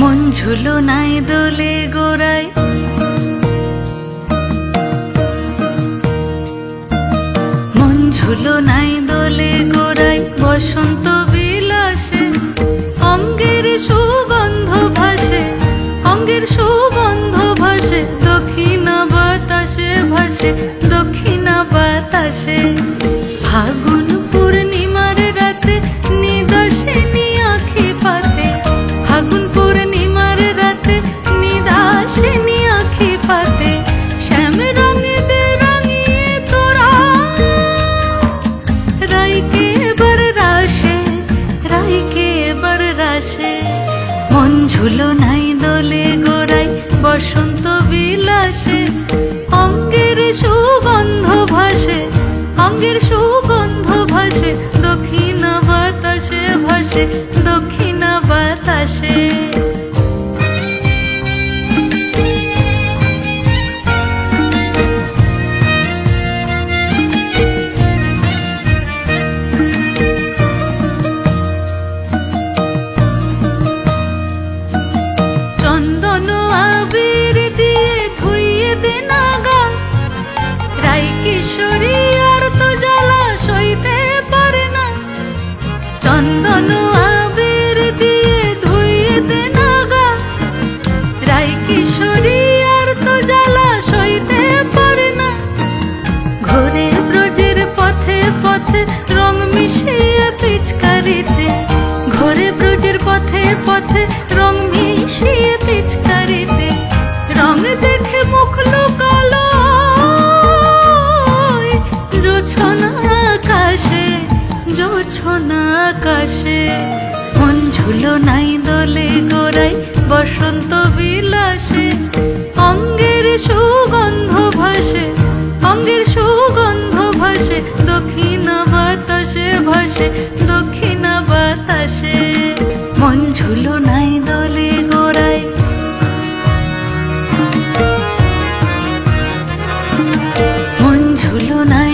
মন ঝুলো নাই দোলে গোড়ায়, মন ঝুলো নাই দোলে গোড়ায়, বসন্ত বিলাসে অঙ্গের সুগন্ধ ভাসে, অঙ্গের সুগন্ধ ভাসে, দক্ষিণা বাতাসে ভাসে, দক্ষিণা বাতাসে। ফাগুন পূর্ণিমার রাতে নিদাসিনী আঁখি পাতে, ফাগুন পূর্ণিমার রাতে নিদাসিনী আঁখি পাতে, শ্যাম রঙে দে রাঙিয়ে তোরা রাইকে এবার রাশে, রাইকে এবার রাশে। মন ঝুলো নাই দোলে গোড়ায়, বসন্ত বিলাসে অঙ্গের সুগন্ধ ভাসে, অঙ্গের সুগন্ধ ভাসে, দক্ষিণা বাতাসে ভাসে, দক্ষিণা বাতাসে। চন্দন আবির দিয়ে ধুইয়ে দে না গা, রাই কিশোরী আর তো জ্বালা সইতে পারে না। চন্দন আবির দিয়ে ধুইয়ে দে না গা, রাই কিশোরী আর তো জ্বালা সইতে পারে না। ঘোরে ব্রজের পথে পথে রং মিশিয়ে পিচকারিতে, ঘোরে ব্রজের পথে পথে রং মিশিয়ে পিচকারিতে, রং দেখে মুখ লুকালো জোছনা আকাশে, জোছনা আকাশে। মন ঝুলো নাই দোলে গোড়ায়, বসন্ত বিলাসে অঙ্গের সুগন্ধ ভাসে, অঙ্গের সুগন্ধ ভাসে, দক্ষিণা বাতাসে ভাসে, দক্ষিণা বাতাসে। মন ঝুলো নাই দোলে গোড়ায়, মন ঝুলো নাই